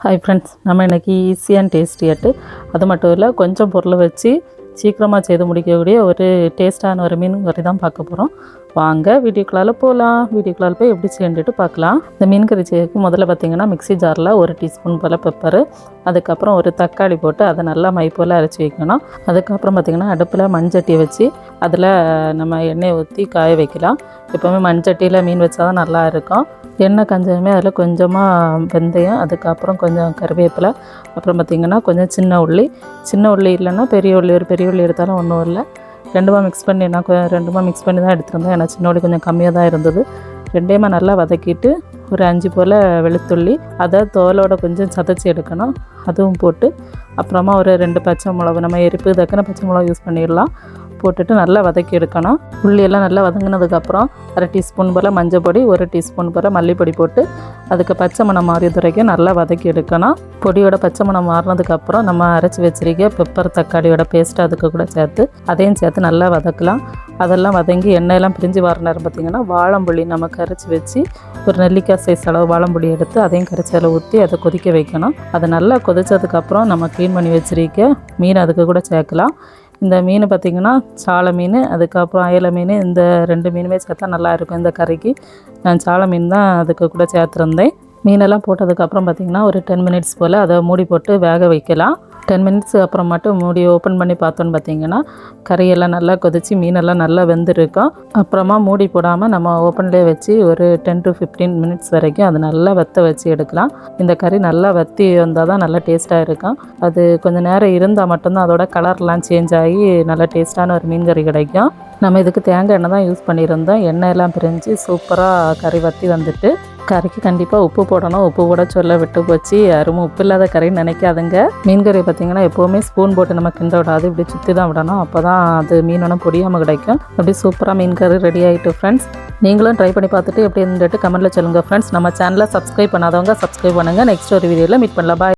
Hi friends, நம்ம இன்றைக்கி easy and டேஸ்டியாட்டு அது மட்டும் இல்லை கொஞ்சம் பொருளை வச்சு சீக்கிரமாக செய்து முடிக்கக்கூடிய ஒரு டேஸ்ட்டான ஒரு மீன் கறி தான் பார்க்க போகிறோம். வாங்க வீடியோக்குள்ளால் போகலாம். வீடியோக்குள்ளால் போய் எப்படி செய்யணுட்டு பார்க்கலாம். இந்த மீன் கறி செய்யறதுக்கு முதல்ல பார்த்திங்கன்னா மிக்ஸி ஜாரில் 1 டீஸ்பூன் போல் பெப்பரு, அதுக்கப்புறம் ஒரு தக்காளி போட்டு அதை நல்லா மை போல் அரைச்சி வைக்கணும். அதுக்கப்புறம் பார்த்திங்கன்னா அடுப்பில் மண்சட்டியை வச்சு அதில் நம்ம எண்ணெயை ஊற்றி காய வைக்கலாம். எப்போவுமே மண்சட்டியில் மீன் வச்சா தான் நல்லா இருக்கும். எண்ணெய் கஞ்சமே அதில் கொஞ்சமாக வெந்தயம், அதுக்கப்புறம் கொஞ்சம் கருவேப்பிலை, அப்புறம் பார்த்திங்கன்னா கொஞ்சம் சின்ன உள்ளி இல்லைன்னா பெரிய உள்ளி எடுத்தாலும் ஒன்றும் இல்லை. ரெண்டுமா மிக்ஸ் பண்ணி தான் எடுத்துருந்தேன். ஏன்னா சின்ன உள்ளி கொஞ்சம் கம்மியாக தான் இருந்தது. ரெண்டையுமா நல்லா வதக்கிட்டு ஒரு 5 போல் வெளுத்துள்ளி அதை தோலோட கொஞ்சம் சதைச்சி எடுக்கணும். அதுவும் போட்டு அப்புறமா ஒரு 2 பச்சை மிளகு, நம்ம எரிப்பு தக்கன பச்சை மிளகு யூஸ் பண்ணிடலாம், போட்டுட்டு நல்லா வதக்கி எடுக்கணும். உள்ளியெல்லாம் நல்லா வதங்கினதுக்கப்புறம் 1/2 டீஸ்பூன் போல் மஞ்சள் பொடி, 1 டீஸ்பூன் போல் மல்லிப்பொடி போட்டு அதுக்கு பச்சை மணம் மாறியது வரைக்கும் நல்லா வதக்கி எடுக்கணும். பொடியோட பச்சை மணம் மாறினதுக்கப்புறம் நம்ம அரைச்சி வச்சிருக்க பெப்பர் தக்காளியோட பேஸ்ட்டு அதுக்கு கூட சேர்த்து அதையும் சேர்த்து நல்லா வதக்கலாம். அதெல்லாம் வதங்கி எண்ணெயெல்லாம் பிரிஞ்சு வர நேரம் பார்த்திங்கன்னா வாழம்புளி நம்ம கரைச்சி வச்சு ஒரு நெல்லிக்காய் சைஸ் அளவு வாழம்புளி எடுத்து அதையும் கரைச்சி அதில் ஊற்றி அதை கொதிக்க வைக்கணும். அதை நல்லா கொதித்ததுக்கப்புறம் நம்ம க்ளீன் பண்ணி வச்சிருக்க மீன் அதுக்கு கூட சேர்க்கலாம். இந்த மீன் பார்த்திங்கன்னா சாலை மீன், அதுக்கப்புறம் அயலை மீன், இந்த 2 மீனுமே சேர்த்தா நல்லாயிருக்கும். இந்த கறிக்கு நான் சாலை மீன் தான் அதுக்கு கூட சேர்த்துருந்தேன். மீனெல்லாம் போட்டதுக்கப்புறம் பார்த்திங்கன்னா ஒரு 10 மினிட்ஸ் போல் அதை மூடி போட்டு வேக வைக்கலாம். 10 மினிட்ஸ் அப்புறம் மட்டும் மூடி ஓப்பன் பண்ணி பார்த்தோன்னு பார்த்திங்கன்னா கறியெல்லாம் நல்லா கொதித்து மீனெல்லாம் நல்லா வெந்திருக்கும். அப்புறமா மூடி போடாமல் நம்ம ஓப்பன்லேயே வச்சு ஒரு 10 to 15 மினிட்ஸ் வரைக்கும் அது நல்லா வற்ற வச்சு எடுக்கலாம். இந்த கறி நல்லா வற்றி வந்தால் தான் நல்லா டேஸ்ட்டாக இருக்கும். அது கொஞ்சம் நேரம் இருந்தால் மட்டும்தான் அதோட கலர்லாம் சேஞ்ச் ஆகி நல்லா டேஸ்ட்டான ஒரு மீன் கறி கிடைக்கும். நம்ம இதுக்கு தேங்காய் எண்ணெய் தான் யூஸ் பண்ணியிருந்தோம். எண்ணெயெல்லாம் பிரிஞ்சு சூப்பராக கறி வற்றி வந்துட்டு கறிக்கு கண்டிப்பாக உப்பு போடணும். உப்பு போட சொல்ல விட்டு போச்சு. யாரும் உப்பு இல்லாத கறின்னு நினைக்காதுங்க. மீன் கறி பார்த்திங்கன்னா எப்போவுமே ஸ்பூன் போட்டு நம்ம கிண்ட விடாது, இப்படி சுற்றி தான் விடணும். அப்போ தான் அது மீனொன்னும் பொடியாமல் கிடைக்கும். அப்படி சூப்பராக மீன் கறி ரெடி ஆகிட்டு ஃப்ரெண்ட்ஸ். நீங்களும் ட்ரை பண்ணி பார்த்துட்டு எப்படி இருந்துட்டு கமெண்ட்டில் சொல்லுங்கள் ஃப்ரெண்ட்ஸ். நம்ம சேனலை சப்ஸ்கிரைப் பண்ணாதவங்க சப்ஸ்கிரைப் பண்ணுங்கள். நெக்ஸ்ட் ஒரு வீடியோவில் மீட் பண்ணலாம். பாய்.